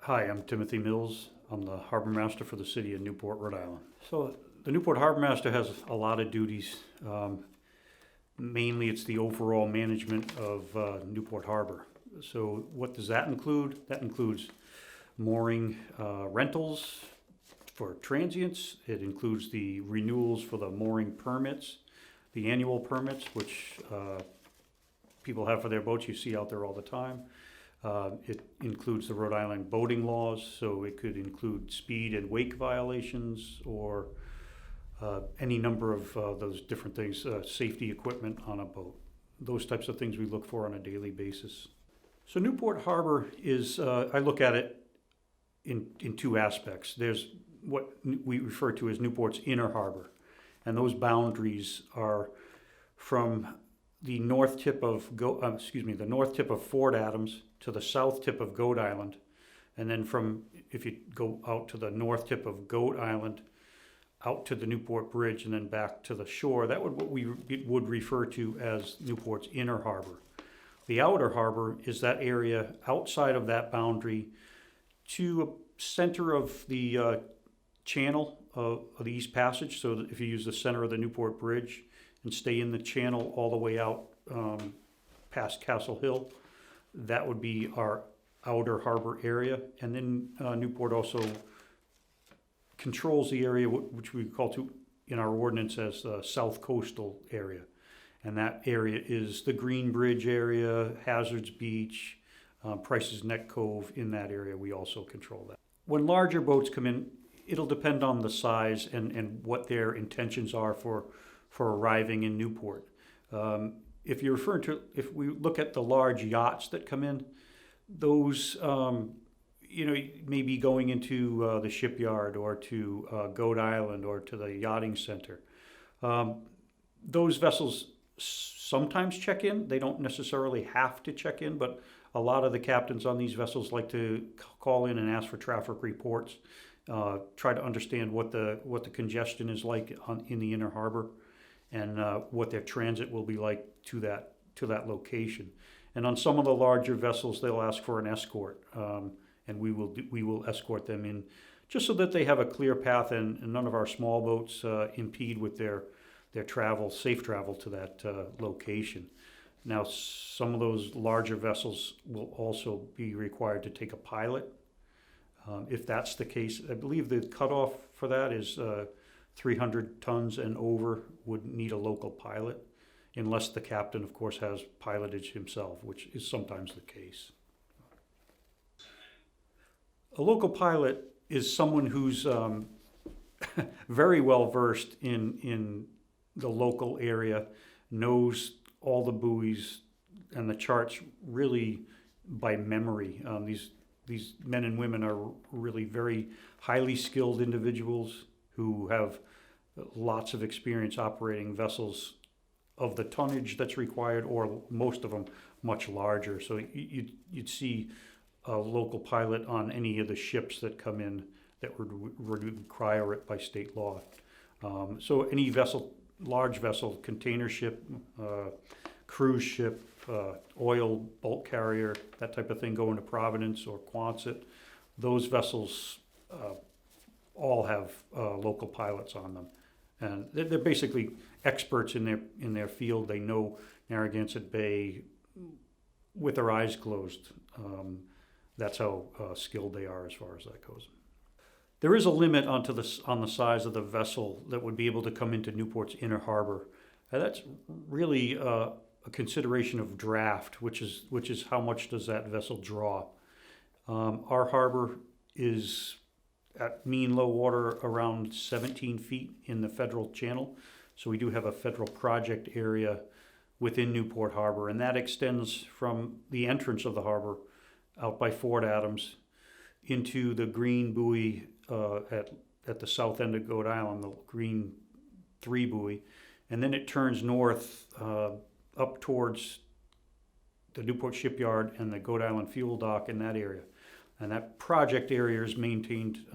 Hi, I'm Timothy Mills. I'm the Harbor Master for the city of Newport, Rhode Island. So the Newport Harbormaster has a lot of duties. Mainly it's the overall management of Newport Harbor. So what does that include? That includes mooring rentals for transients. It includes the renewals for the mooring permits, the annual permits, which people have for their boats you see out there all the time. It includes the Rhode Island boating laws, so it could include speed and wake violations or any number of those different things, safety equipment on a boat. Those types of things we look for on a daily basis. So Newport Harbor is, I look at it in two aspects. There's what we refer to as Newport's inner harbor, and those boundaries are from the north tip of the north tip of Fort Adams to the south tip of Goat Island, and then if you go out to the north tip of Goat Island, out to the Newport Bridge, and then back to the shore. That would what we would refer to as Newport's inner harbor. The outer harbor is that area outside of that boundary to a center of the channel of the East Passage. So that if you use the center of the Newport Bridge and stay in the channel all the way out past Castle Hill, that would be our outer harbor area. And then Newport also controls the area which we call in our ordinance as the South Coastal area. And that area is the Green Bridge area, Hazards Beach, Price's Neck Cove. In that area, we also control that. When larger boats come in, it'll depend on the size and what their intentions are for arriving in Newport. If you're referring to, if we look at the large yachts that come in, those, maybe going into the shipyard or to Goat Island or to the yachting center. Those vessels sometimes check in. They don't necessarily have to check in, but a lot of the captains on these vessels like to call in and ask for traffic reports, try to understand what the congestion is like in the inner harbor, and what their transit will be like to that location. And on some of the larger vessels, they'll ask for an escort, and we will escort them in, just so that they have a clear path and none of our small boats impede with their safe travel to that location. Now, some of those larger vessels will also be required to take a pilot. If that's the case, I believe the cutoff for that is 300 tons and over would need a local pilot, unless the captain, of course, has pilotage himself, which is sometimes the case. A local pilot is someone who's very well versed in the local area, knows all the buoys and the charts really by memory. These men and women are really very highly skilled individuals who have lots of experience operating vessels of the tonnage that's required, or most of them much larger. So you'd see a local pilot on any of the ships that come in that would require it by state law. So any vessel, large vessel, container ship, cruise ship, oil bulk carrier, that type of thing going to Providence or Quonset, those vessels all have local pilots on them, and they're basically experts in their field. They know Narragansett Bay with their eyes closed. That's how skilled they are as far as that goes. There is a limit on the size of the vessel that would be able to come into Newport's inner harbor. And that's really a consideration of draft, which is how much does that vessel draw. Our harbor is at mean low water around 17 feet in the federal channel. So we do have a federal project area within Newport Harbor, and that extends from the entrance of the harbor out by Fort Adams into the green buoy at the south end of Goat Island, the green 3 buoy, and then it turns north up towards the Newport shipyard and the Goat Island fuel dock in that area. And that project area is maintained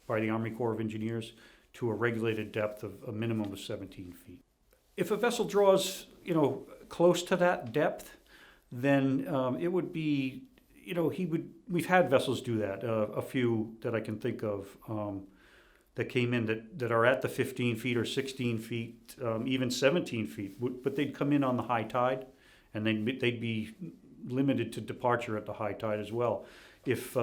by the Army Corps of Engineers to a regulated depth of a minimum of 17 feet. If a vessel draws, close to that depth, then it would be we've had vessels do that, a few that I can think of, that came in that are at the 15 feet or 16 feet, even 17 feet, but they'd come in on the high tide, and they'd be limited to departure at the high tide as well. If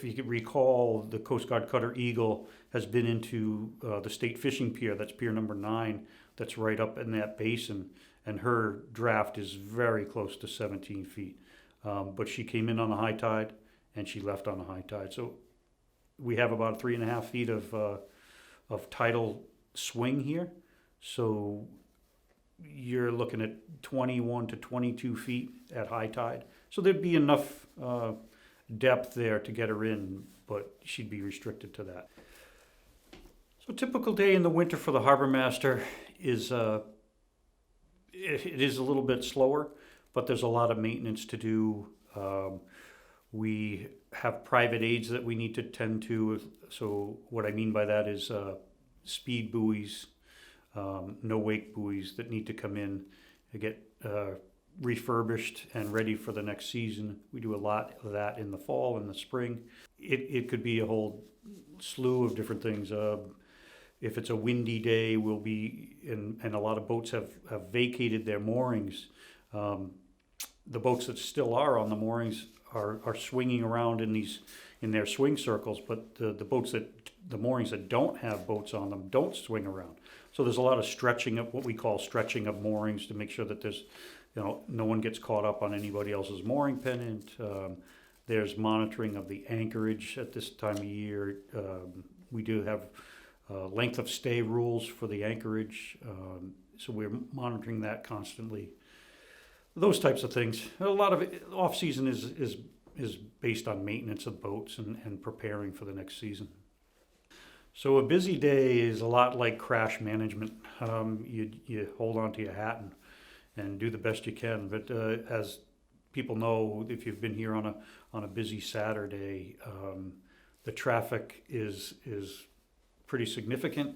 you could recall, the Coast Guard cutter Eagle has been into the state fishing pier, that's pier number 9, that's right up in that basin, and her draft is very close to 17 feet. But she came in on the high tide, and she left on the high tide. So we have about 3.5 feet of tidal swing here. So you're looking at 21 to 22 feet at high tide. So there'd be enough depth there to get her in, but she'd be restricted to that. So a typical day in the winter for the harbor master is it is a little bit slower, but there's a lot of maintenance to do. We have private aids that we need to tend to. So what I mean by that is speed buoys, no wake buoys that need to come in to get refurbished and ready for the next season. We do a lot of that in the fall and the spring. It could be a whole slew of different things. If it's a windy day, we'll be in, and a lot of boats have vacated their moorings. The boats that still are on the moorings are swinging around in their swing circles, but the moorings that don't have boats on them don't swing around. So there's a lot of stretching of what we call stretching of moorings to make sure that there's, no one gets caught up on anybody else's mooring pennant. There's monitoring of the anchorage at this time of year. We do have length of stay rules for the anchorage, so we're monitoring that constantly. Those types of things. A lot of off season is based on maintenance of boats and preparing for the next season. So a busy day is a lot like crash management. You hold on to your hat and do the best you can. But as people know, if you've been here on a busy Saturday, the traffic is pretty significant.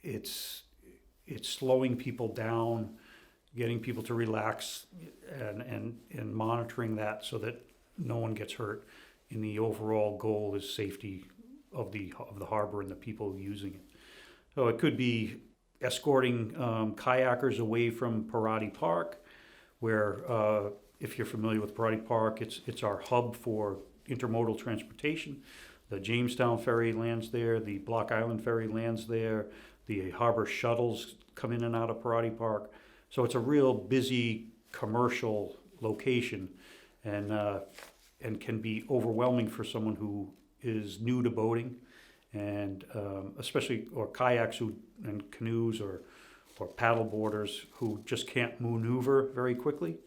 It's slowing people down, getting people to relax, and monitoring that so that no one gets hurt. And the overall goal is safety of the harbor and the people using it. So it could be escorting kayakers away from Parati Park, where if you're familiar with Parati Park, it's our hub for intermodal transportation. The Jamestown ferry lands there, the Block Island ferry lands there, the harbor shuttles come in and out of Parati Park. So it's a real busy commercial location, and can be overwhelming for someone who is new to boating, and especially or kayaks and canoes or paddle boarders who just can't maneuver very quickly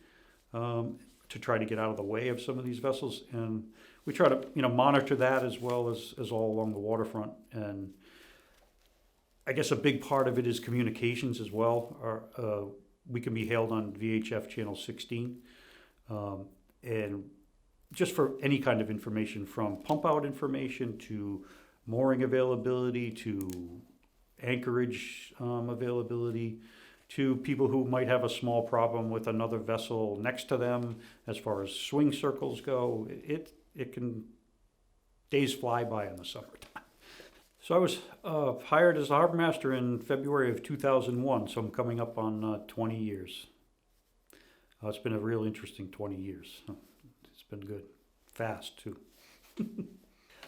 to try to get out of the way of some of these vessels. And we try to monitor that as well as all along the waterfront. And I guess a big part of it is communications as well. We can be hailed on VHF channel 16, and just for any kind of information, from pump out information to mooring availability to anchorage availability, to people who might have a small problem with another vessel next to them as far as swing circles go. It can, days fly by in the summertime. So I was hired as a harbor master in February of 2001, so I'm coming up on 20 years. It's been a real interesting 20 years. It's been good. Fast, too.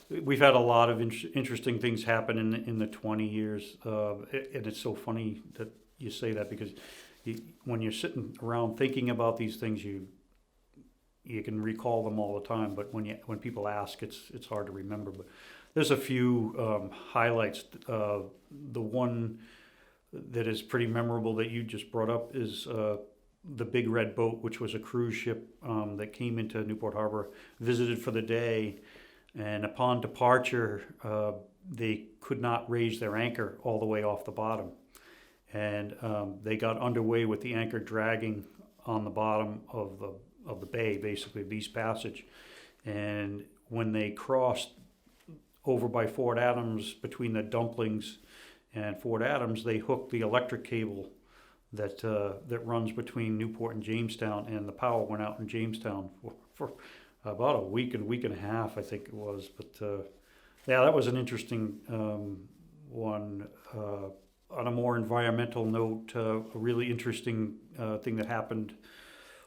We've had a lot of interesting things happen in the 20 years, and it's so funny that you say that, because when you're sitting around thinking about these things, you can recall them all the time, but when people ask, it's hard to remember. But there's a few highlights. The one that is pretty memorable that you just brought up is the Big Red Boat, which was a cruise ship that came into Newport Harbor, visited for the day, and upon departure, they could not raise their anchor all the way off the bottom. And they got underway with the anchor dragging on the bottom of the bay, basically, the East Passage. And when they crossed over by Fort Adams, between the Dumplings and Fort Adams, they hooked the electric cable that runs between Newport and Jamestown, and the power went out in Jamestown for about a week and a half, I think it was. But yeah, that was an interesting one. On a more environmental note, a really interesting thing that happened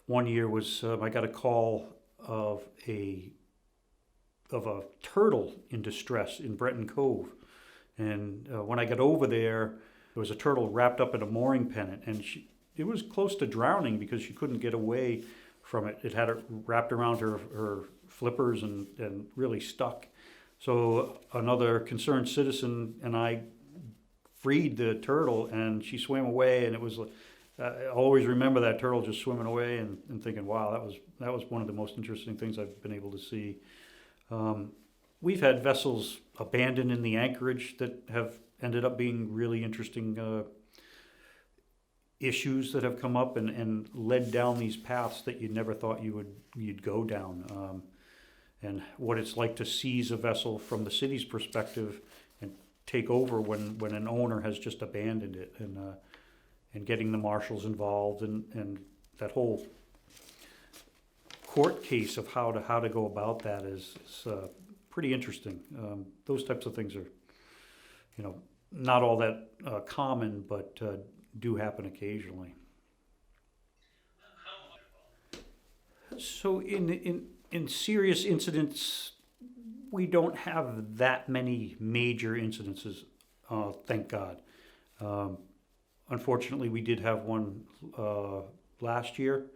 one year was I got a call of a turtle in distress in Breton Cove, and when I got over there was a turtle wrapped up in a mooring pennant, and it was close to drowning because she couldn't get away from it. It had it wrapped around her flippers and really stuck. So another concerned citizen and I freed the turtle, and she swam away, and it was I always remember that turtle just swimming away and thinking, wow, that was one of the most interesting things I've been able to see. We've had vessels abandoned in the anchorage that have ended up being really interesting issues that have come up and led down these paths that you never thought you'd go down. And what it's like to seize a vessel from the city's perspective and take over when an owner has just abandoned it, and getting the marshals involved, and that whole court case of how to go about that is pretty interesting. Those types of things are, not all that common, but do happen occasionally. So in serious incidents, we don't have that many major incidences, thank God. Unfortunately, we did have one last year,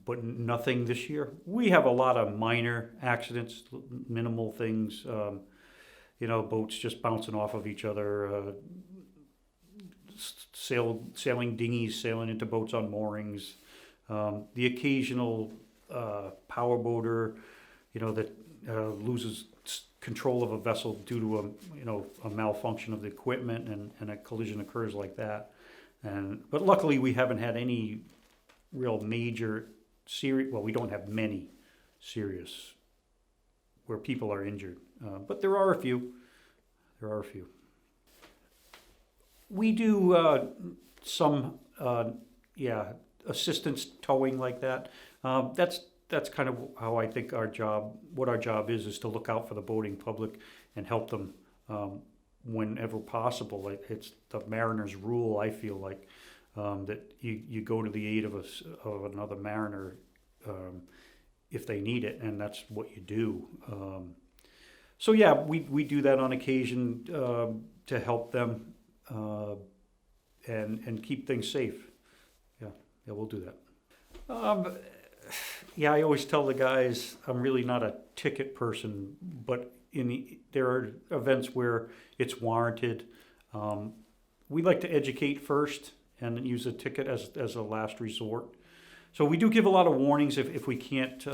but nothing this year. We have a lot of minor accidents, minimal things, boats just bouncing off of each other, sailing dinghies sailing into boats on moorings, the occasional power boater, that loses control of a vessel due to a malfunction of the equipment, and a collision occurs like that. But luckily we haven't had any real major serious. Well, we don't have many serious where people are injured, but there are a few. We do some assistance towing like that. That's kind of how I think our job is to look out for the boating public and help them whenever possible. It's the mariner's rule, I feel like, that you go to the aid of another mariner if they need it, and that's what you do. So yeah, we do that on occasion to help them and keep things safe. Yeah, we'll do that. Yeah, I always tell the guys I'm really not a ticket person, but there are events where it's warranted. We like to educate first and use a ticket as a last resort. So we do give a lot of warnings if we can't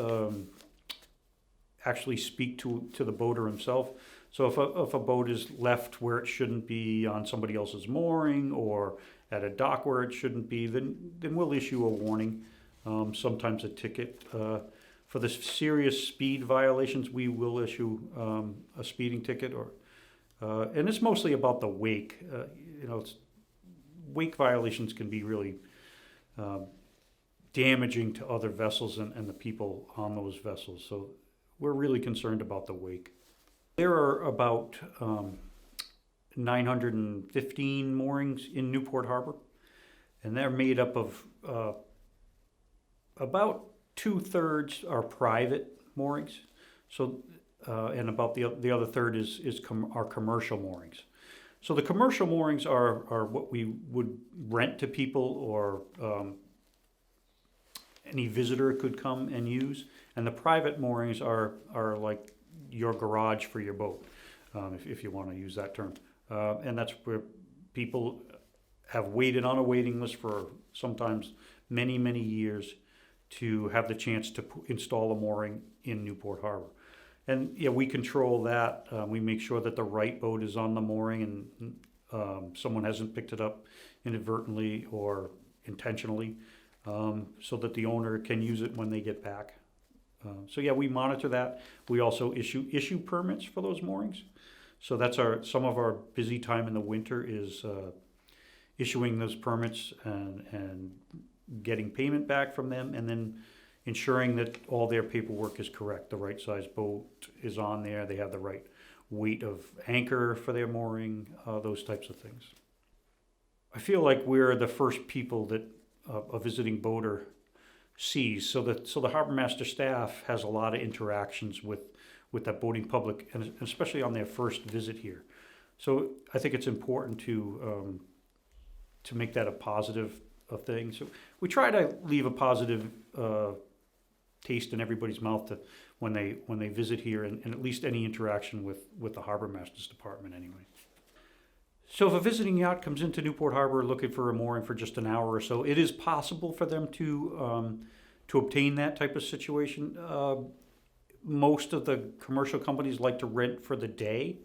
actually speak to the boater himself. So if a boat is left where it shouldn't be on somebody else's mooring or at a dock where it shouldn't be, then we'll issue a warning. Sometimes a ticket. For the serious speed violations, we will issue a speeding ticket, and it's mostly about the wake. Wake violations can be really damaging to other vessels and the people on those vessels. So we're really concerned about the wake. There are about 915 moorings in Newport Harbor, and they're made up of about 2/3 are private moorings. So, and about the other third is our commercial moorings. So the commercial moorings are what we would rent to people, or any visitor could come and use. And the private moorings are like your garage for your boat, if you want to use that term. And that's where people have waited on a waiting list for sometimes many, many years to have the chance to install a mooring in Newport Harbor. And yeah, we control that. We make sure that the right boat is on the mooring, and someone hasn't picked it up inadvertently or intentionally, so that the owner can use it when they get back. So yeah, we monitor that. We also issue permits for those moorings. So that's some of our busy time in the winter is issuing those permits and getting payment back from them, and then ensuring that all their paperwork is correct. The right size boat is on there, they have the right weight of anchor for their mooring, those types of things. I feel like we're the first people that a visiting boater sees. So the Harbormaster staff has a lot of interactions with that boating public, and especially on their first visit here. So I think it's important to make that a positive thing. So we try to leave a positive taste in everybody's mouth when they visit here, and at least any interaction with the Harbormaster's department anyway. So if a visiting yacht comes into Newport Harbor looking for a mooring for just an hour or so, it is possible for them to obtain that type of situation. Most of the commercial companies like to rent for the day,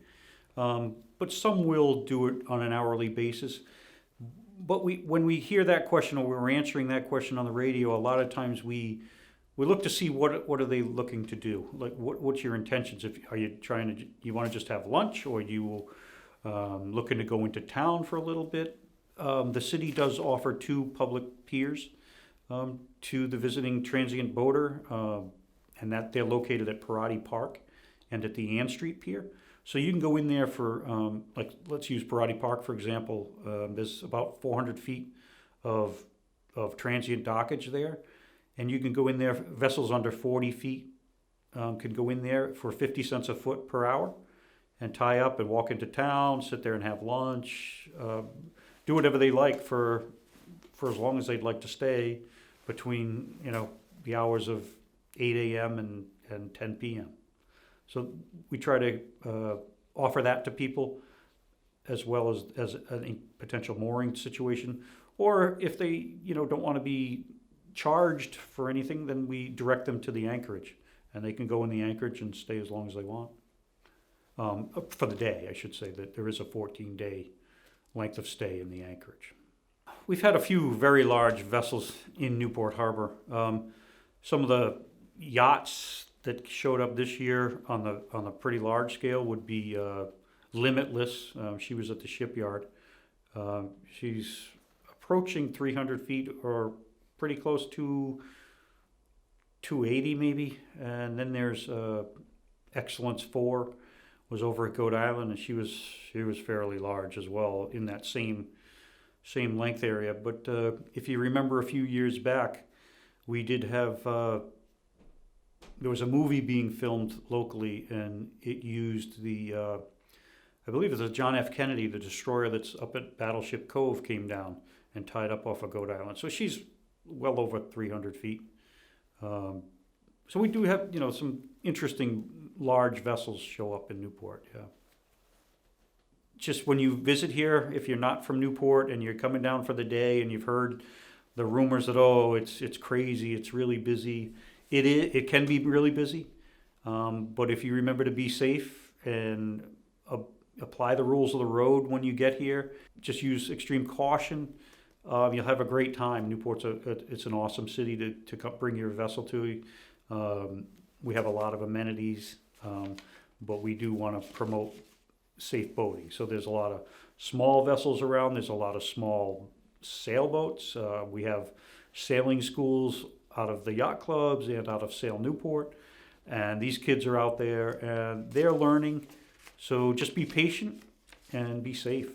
but some will do it on an hourly basis. But when we hear that question, or we're answering that question on the radio, a lot of times we look to see what are they looking to do. Like what's your intentions? Are you you want to just have lunch, or you looking to go into town for a little bit? The city does offer 2 public piers to the visiting transient boater, and that they're located at Parati Park and at the Ann Street Pier. So you can go in there for, like, let's use Parati Park, for example. There's about 400 feet of transient dockage there. And you can go in there, vessels under 40 feet can go in there for 50 cents a foot per hour and tie up and walk into town, sit there and have lunch, do whatever they like for as long as they'd like to stay between, the hours of 8 a.m. and 10 p.m. So we try to offer that to people, as well as a potential mooring situation. Or if they, don't want to be charged for anything, then we direct them to the anchorage, and they can go in the anchorage and stay as long as they want. For the day, I should say, that there is a 14-day length of stay in the anchorage. We've had a few very large vessels in Newport Harbor. Some of the yachts that showed up this year on a pretty large scale would be Limitless. She was at the shipyard. She's approaching 300 feet, or pretty close to 280 maybe. And then there's Excellence 4 was over at Rhode Island, and she was fairly large as well in that same length area. But if you remember a few years back, we did have there was a movie being filmed locally, and it used I believe it was John F. Kennedy, the destroyer that's up at Battleship Cove, came down and tied up off of Rhode Island. So she's well over 300 feet. So we do have, some interesting large vessels show up in Newport, yeah. Just when you visit here, if you're not from Newport and you're coming down for the day and you've heard the rumors that, it's crazy, it's really busy, it can be really busy. But if you remember to be safe and apply the rules of the road when you get here, just use extreme caution, you'll have a great time. Newport's it's an awesome city to bring your vessel to. We have a lot of amenities, but we do want to promote safe boating. So there's a lot of small vessels around. There's a lot of small sailboats. We have sailing schools out of the yacht clubs and out of Sail Newport. And these kids are out there and they're learning. So just be patient and be safe.